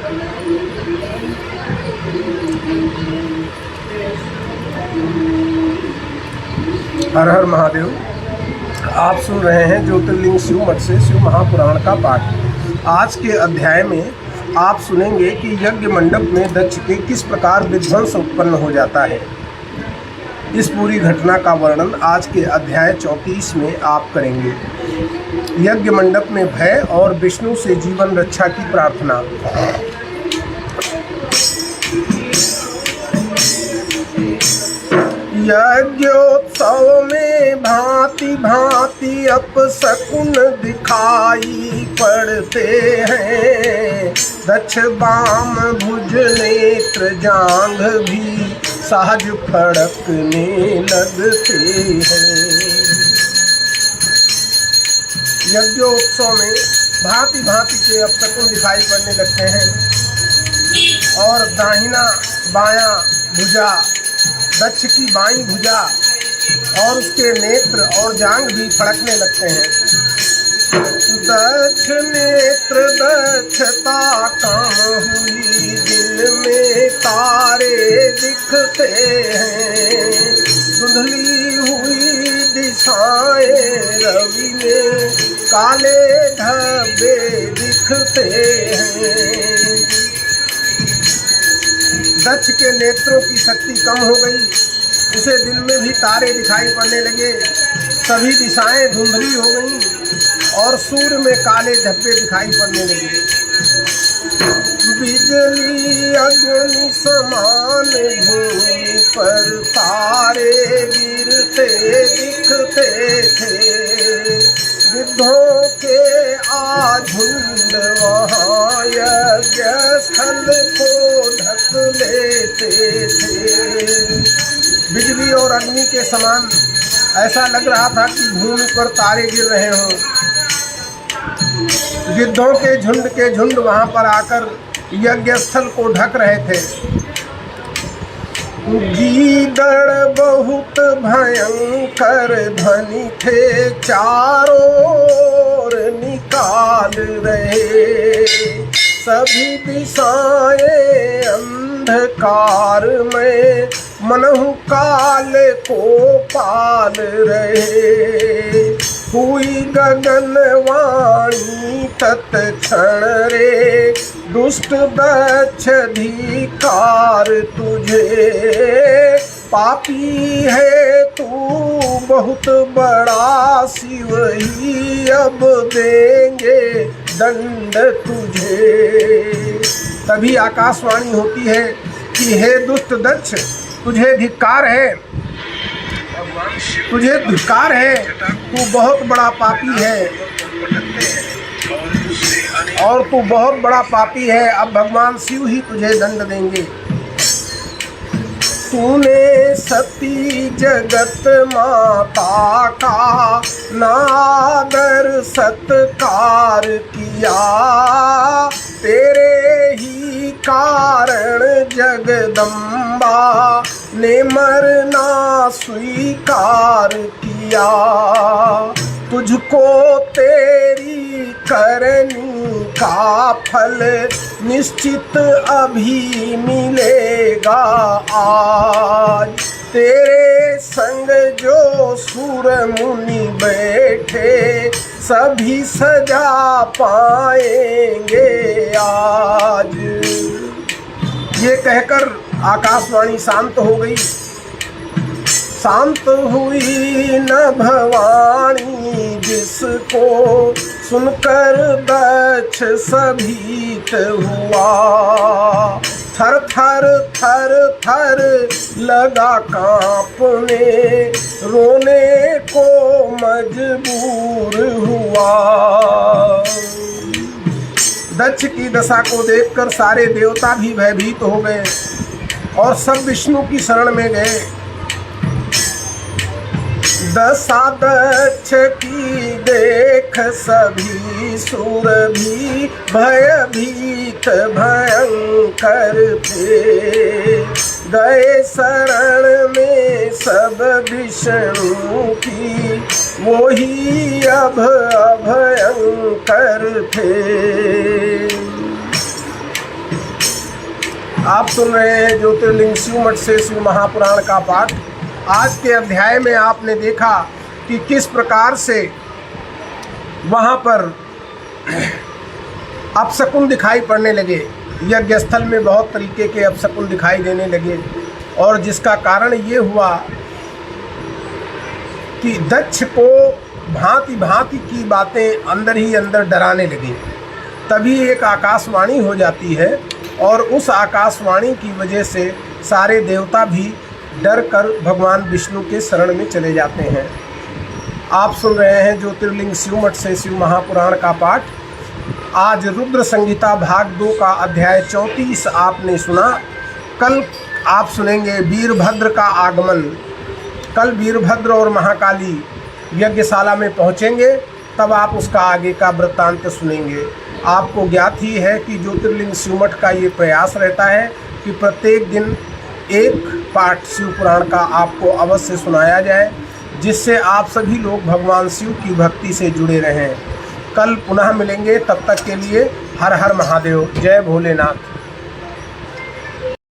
हर हर महादेव। आप सुन रहे हैं ज्योतिर्लिंग शिव मठ से शिव महापुराण का पाठ। आज के अध्याय में आप सुनेंगे कि यज्ञ मंडप में दक्ष के किस प्रकार विध्वंस उत्पन्न हो जाता है। इस पूरी घटना का वर्णन आज के अध्याय 34 में आप करेंगे। यज्ञ मंडप में भय और विष्णु से जीवन रक्षा की प्रार्थना। यज्ञोत्सव में भांति भांति अपशकुन दिखाई पड़ते हैं। दक्ष बाम भुज नेत्र जांघ भी सहज फड़कने लगते हैं। यज्ञोत्सव में भांति भांति के अपशकुन दिखाई पड़ने लगते हैं और दाहिना बायां भुजा, दक्ष की बाईं भुजा और उसके नेत्र और जांघ भी फड़कने लगते हैं। दक्ष नेत्र दक्षता काम हुई, दिन में तारे दिखते हैं। धुंधली हुई दिशाएं रवि में काले धब्बे दिखते हैं। दक्ष के नेत्रों की शक्ति कम हो गई, उसे दिन में भी तारे दिखाई पड़ने लगे। सभी दिशाएं धुंधली हो गईं और सूर्य में काले धब्बे दिखाई पड़ने लगे। बिजली अग्नि समान भूमि पर तारे गिरते दिखते थे। गिद्धों के झुंड वहाँ यज्ञ स्थल को ढक लेते थे। बिजली और अग्नि के समान ऐसा लग रहा था कि भूमि पर तारे गिर रहे हों। गिद्धों के झुंड वहाँ पर आकर यज्ञ स्थल को ढक रहे थे। गीदड़ बहुत भयंकर ध्वनि थे, चारों ओर निकाल रहे। सभी दिशाएं अंधकार में मनहु काल को पाल रहे। हुई गगनवाणी तत्क्षण रे, दुष्ट दक्ष धिक्कार तुझे। पापी है तू बहुत बड़ा, शिव ही अब देंगे दंड तुझे। तभी आकाशवाणी होती है कि हे दुष्ट दक्ष, तुझे धिक्कार है, तुझे धिक्कार है। तू बहुत बड़ा पापी है और तू बहुत बड़ा पापी है। अब भगवान शिव ही तुझे दंड देंगे। तूने सती जगत माता का नादर सत्कार किया। तेरे ही कारण जगदम्बा ने मरना स्वीकार किया। तुझको तेरी करनी का फल निश्चित अभी मिलेगा। आज तेरे संग जो सूर मुनि बैठे, सभी सजा पाएंगे आज। ये कहकर आकाशवाणी शांत हो गई। शांत हुई नभवाणी, जिसको सुनकर दक्ष सभीत हुआ। थर थर थर थर लगा कांपने, रोने को मजबूर हुआ। दक्ष की दशा को देखकर सारे देवता भी भयभीत हो गए और सब विष्णु की शरण में गए। दशा दक्ष की देख सभी सुर भी भयभीत भयंकर थे। गए शरण में सब विष्णु की, वो ही अब अभयंकर थे। आप सुन रहे हैं ज्योतिर्लिंग शिव मठ से शिव महापुराण का पाठ। आज के अध्याय में आपने देखा कि किस प्रकार से वहाँ पर अपशकुन दिखाई पड़ने लगे। यज्ञ स्थल में बहुत तरीके के अपशकुन दिखाई देने लगे और जिसका कारण ये हुआ कि दक्ष को भांति भांति की बातें अंदर ही अंदर डराने लगी। तभी एक आकाशवाणी हो जाती है और उस आकाशवाणी की वजह से सारे देवता भी डर कर भगवान विष्णु के शरण में चले जाते हैं। आप सुन रहे हैं ज्योतिर्लिंग शिव मठ से शिव महापुराण का पाठ। आज रुद्र संहिता भाग 2 का अध्याय 34 आपने सुना। कल आप सुनेंगे वीरभद्र का आगमन। कल वीरभद्र और महाकाली यज्ञशाला में पहुंचेंगे, तब आप उसका आगे का वृत्तांत सुनेंगे। आपको ज्ञात ही है कि ज्योतिर्लिंग शिव मठ का ये प्रयास रहता है कि प्रत्येक दिन एक पाठ शिव पुराण का आपको अवश्य सुनाया जाए, जिससे आप सभी लोग भगवान शिव की भक्ति से जुड़े रहें। कल पुनः मिलेंगे, तब तक के लिए हर हर महादेव। जय भोलेनाथ।